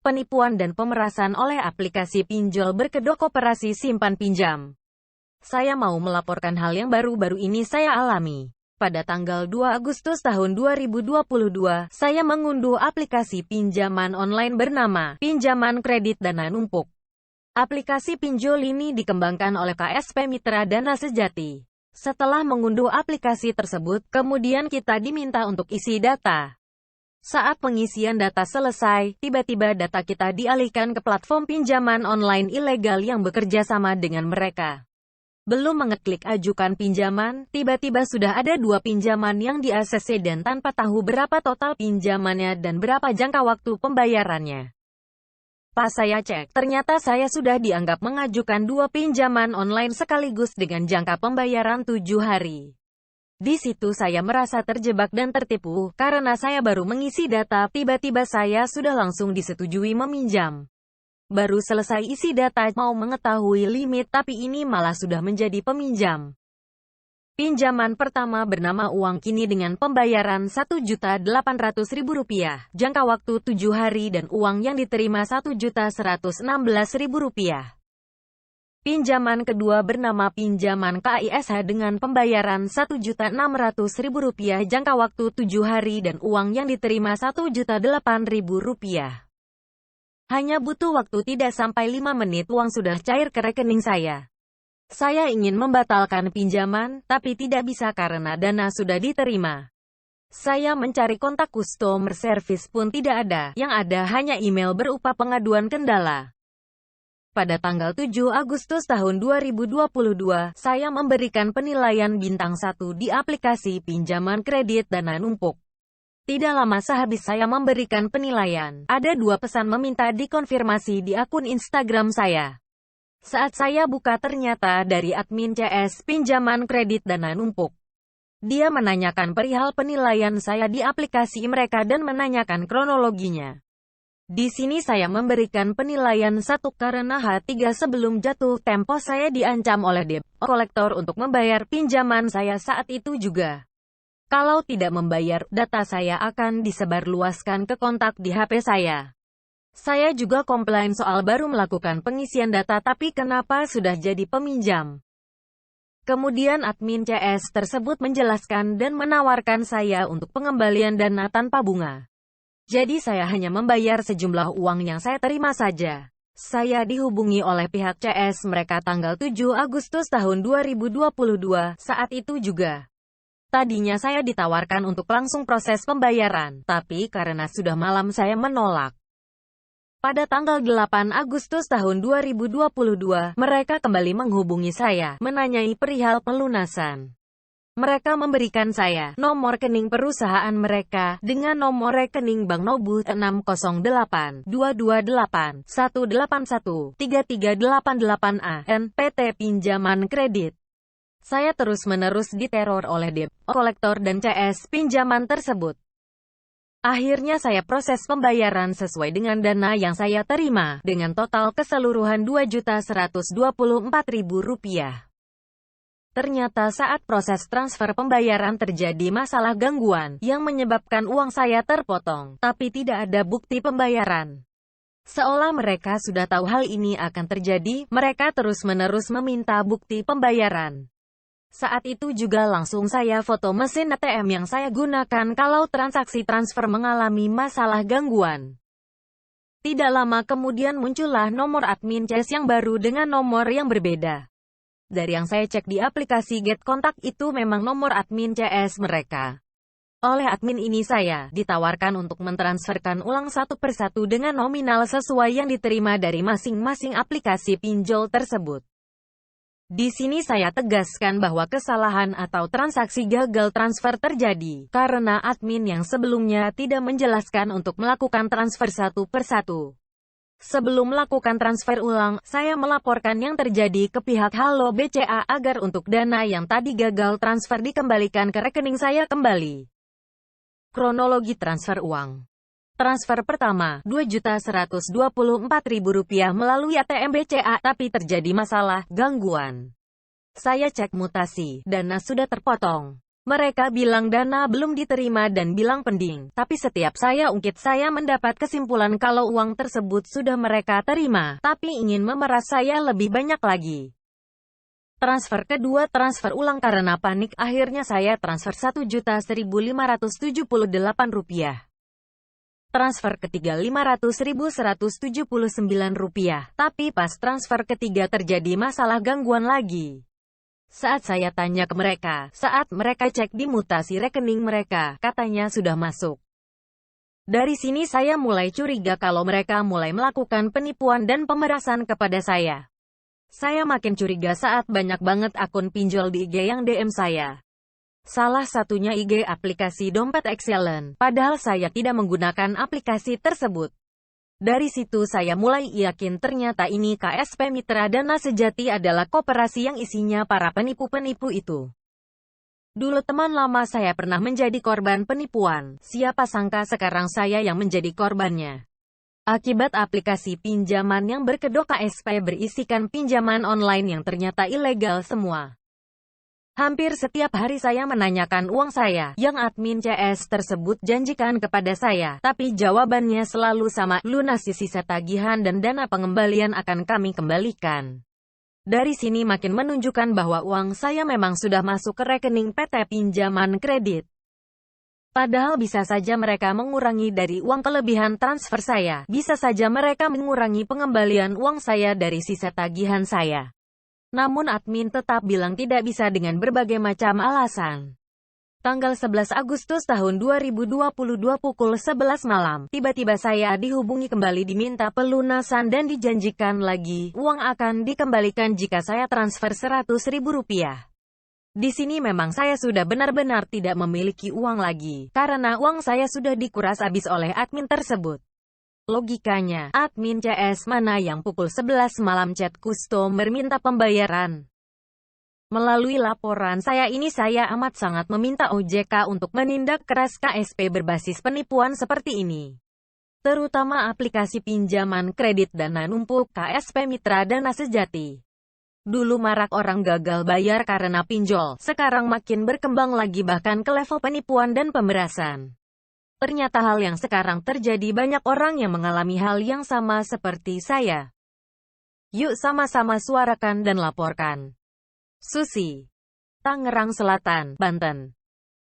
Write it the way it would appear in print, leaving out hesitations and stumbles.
penipuan dan pemerasan oleh aplikasi pinjol berkedok koperasi simpan pinjam. Saya mau melaporkan hal yang baru-baru ini saya alami. Pada tanggal 2 Agustus tahun 2022, saya mengunduh aplikasi pinjaman online bernama Pinjaman Kredit Dana Numpuk. Aplikasi pinjol ini dikembangkan oleh KSP Mitra Dana Sejati. Setelah mengunduh aplikasi tersebut, kemudian kita diminta untuk isi data. Saat pengisian data selesai, tiba-tiba data kita dialihkan ke platform pinjaman online ilegal yang bekerja sama dengan mereka. Belum mengeklik ajukan pinjaman, tiba-tiba sudah ada 2 pinjaman yang di-ACC dan tanpa tahu berapa total pinjamannya dan berapa jangka waktu pembayarannya. Pas saya cek, ternyata saya sudah dianggap mengajukan 2 pinjaman online sekaligus dengan jangka pembayaran 7 hari. Di situ saya merasa terjebak dan tertipu, karena saya baru mengisi data, tiba-tiba saya sudah langsung disetujui meminjam. Baru selesai isi data, mau mengetahui limit, tapi ini malah sudah menjadi peminjam. Pinjaman pertama bernama uang kini dengan pembayaran Rp1.800.000, jangka waktu 7 hari dan uang yang diterima Rp1.116.000. Pinjaman kedua bernama pinjaman KISH dengan pembayaran Rp1.600.000, jangka waktu 7 hari dan uang yang diterima Rp1.008.000. Hanya butuh waktu tidak sampai 5 menit uang sudah cair ke rekening saya. Saya ingin membatalkan pinjaman, tapi tidak bisa karena dana sudah diterima. Saya mencari kontak customer service pun tidak ada, yang ada hanya email berupa pengaduan kendala. Pada tanggal 7 Agustus tahun 2022, saya memberikan penilaian bintang 1 di aplikasi pinjaman kredit dana numpuk. Tidak lama sehabis saya memberikan penilaian, ada 2 pesan meminta dikonfirmasi di akun Instagram saya. Saat saya buka ternyata dari admin CS Pinjaman Kredit Dana Numpuk. Dia menanyakan perihal penilaian saya di aplikasi mereka dan menanyakan kronologinya. Di sini saya memberikan penilaian 1 karena H3 sebelum jatuh tempo saya diancam oleh debt collector untuk membayar pinjaman saya saat itu juga. Kalau tidak membayar, data saya akan disebarluaskan ke kontak di HP saya. Saya juga komplain soal baru melakukan pengisian data tapi kenapa sudah jadi peminjam. Kemudian admin CS tersebut menjelaskan dan menawarkan saya untuk pengembalian dana tanpa bunga. Jadi saya hanya membayar sejumlah uang yang saya terima saja. Saya dihubungi oleh pihak CS mereka tanggal 7 Agustus tahun 2022, saat itu juga. Tadinya saya ditawarkan untuk langsung proses pembayaran, tapi karena sudah malam saya menolak. Pada tanggal 8 Agustus tahun 2022, mereka kembali menghubungi saya, menanyai perihal pelunasan. Mereka memberikan saya nomor rekening perusahaan mereka, dengan nomor rekening Bank Nobu 608-228-181-3388 NPT Pinjaman Kredit. Saya terus-menerus diteror oleh debt collector dan CS pinjaman tersebut. Akhirnya saya proses pembayaran sesuai dengan dana yang saya terima, dengan total keseluruhan Rp2.124.000. Ternyata saat proses transfer pembayaran terjadi masalah gangguan, yang menyebabkan uang saya terpotong, tapi tidak ada bukti pembayaran. Seolah mereka sudah tahu hal ini akan terjadi, mereka terus-menerus meminta bukti pembayaran. Saat itu juga langsung saya foto mesin ATM yang saya gunakan kalau transaksi transfer mengalami masalah gangguan. Tidak lama kemudian muncullah nomor admin CS yang baru dengan nomor yang berbeda. Dari yang saya cek di aplikasi Get Kontak itu memang nomor admin CS mereka. Oleh admin ini saya ditawarkan untuk mentransferkan ulang satu persatu dengan nominal sesuai yang diterima dari masing-masing aplikasi pinjol tersebut. Di sini saya tegaskan bahwa kesalahan atau transaksi gagal transfer terjadi karena admin yang sebelumnya tidak menjelaskan untuk melakukan transfer satu persatu. Sebelum melakukan transfer ulang, saya melaporkan yang terjadi ke pihak Halo BCA agar untuk dana yang tadi gagal transfer dikembalikan ke rekening saya kembali. Kronologi transfer uang. Transfer pertama, Rp2.124.000 melalui ATM BCA, tapi terjadi masalah, gangguan. Saya cek mutasi, dana sudah terpotong. Mereka bilang dana belum diterima dan bilang pending. Tapi setiap saya ungkit saya mendapat kesimpulan kalau uang tersebut sudah mereka terima, tapi ingin memeras saya lebih banyak lagi. Transfer kedua transfer ulang karena panik akhirnya saya transfer Rp1.1.578. Transfer ketiga Rp500.179, tapi pas transfer ketiga terjadi masalah gangguan lagi. Saat saya tanya ke mereka, saat mereka cek di mutasi rekening mereka, katanya sudah masuk. Dari sini saya mulai curiga kalau mereka mulai melakukan penipuan dan pemerasan kepada saya. Saya makin curiga saat banyak banget akun pinjol di IG yang DM saya. Salah satunya IG aplikasi Dompet Excellent, padahal saya tidak menggunakan aplikasi tersebut. Dari situ saya mulai yakin ternyata ini KSP Mitra Dana Sejati adalah koperasi yang isinya para penipu-penipu itu. Dulu teman lama saya pernah menjadi korban penipuan, siapa sangka sekarang saya yang menjadi korbannya. Akibat aplikasi pinjaman yang berkedok KSP berisikan pinjaman online yang ternyata ilegal semua. Hampir setiap hari saya menanyakan uang saya, yang admin CS tersebut janjikan kepada saya, tapi jawabannya selalu sama, lunasi sisa tagihan dan dana pengembalian akan kami kembalikan. Dari sini makin menunjukkan bahwa uang saya memang sudah masuk ke rekening PT Pinjaman Kredit. Padahal bisa saja mereka mengurangi dari uang kelebihan transfer saya, bisa saja mereka mengurangi pengembalian uang saya dari sisa tagihan saya. Namun admin tetap bilang tidak bisa dengan berbagai macam alasan. Tanggal 11 Agustus tahun 2022 pukul 11 malam, tiba-tiba saya dihubungi kembali diminta pelunasan dan dijanjikan lagi, uang akan dikembalikan jika saya transfer Rp100.000. Di sini memang saya sudah benar-benar tidak memiliki uang lagi, karena uang saya sudah dikuras habis oleh admin tersebut. Logikanya, admin CS mana yang pukul 11 malam chat customer minta pembayaran? Melalui laporan saya ini saya amat sangat meminta OJK untuk menindak keras KSP berbasis penipuan seperti ini. Terutama aplikasi pinjaman kredit dana numpuk KSP Mitra Dana Sejati. Dulu marak orang gagal bayar karena pinjol, sekarang makin berkembang lagi bahkan ke level penipuan dan pemerasan. Ternyata hal yang sekarang terjadi banyak orang yang mengalami hal yang sama seperti saya. Yuk sama-sama suarakan dan laporkan. Susi, Tangerang Selatan, Banten.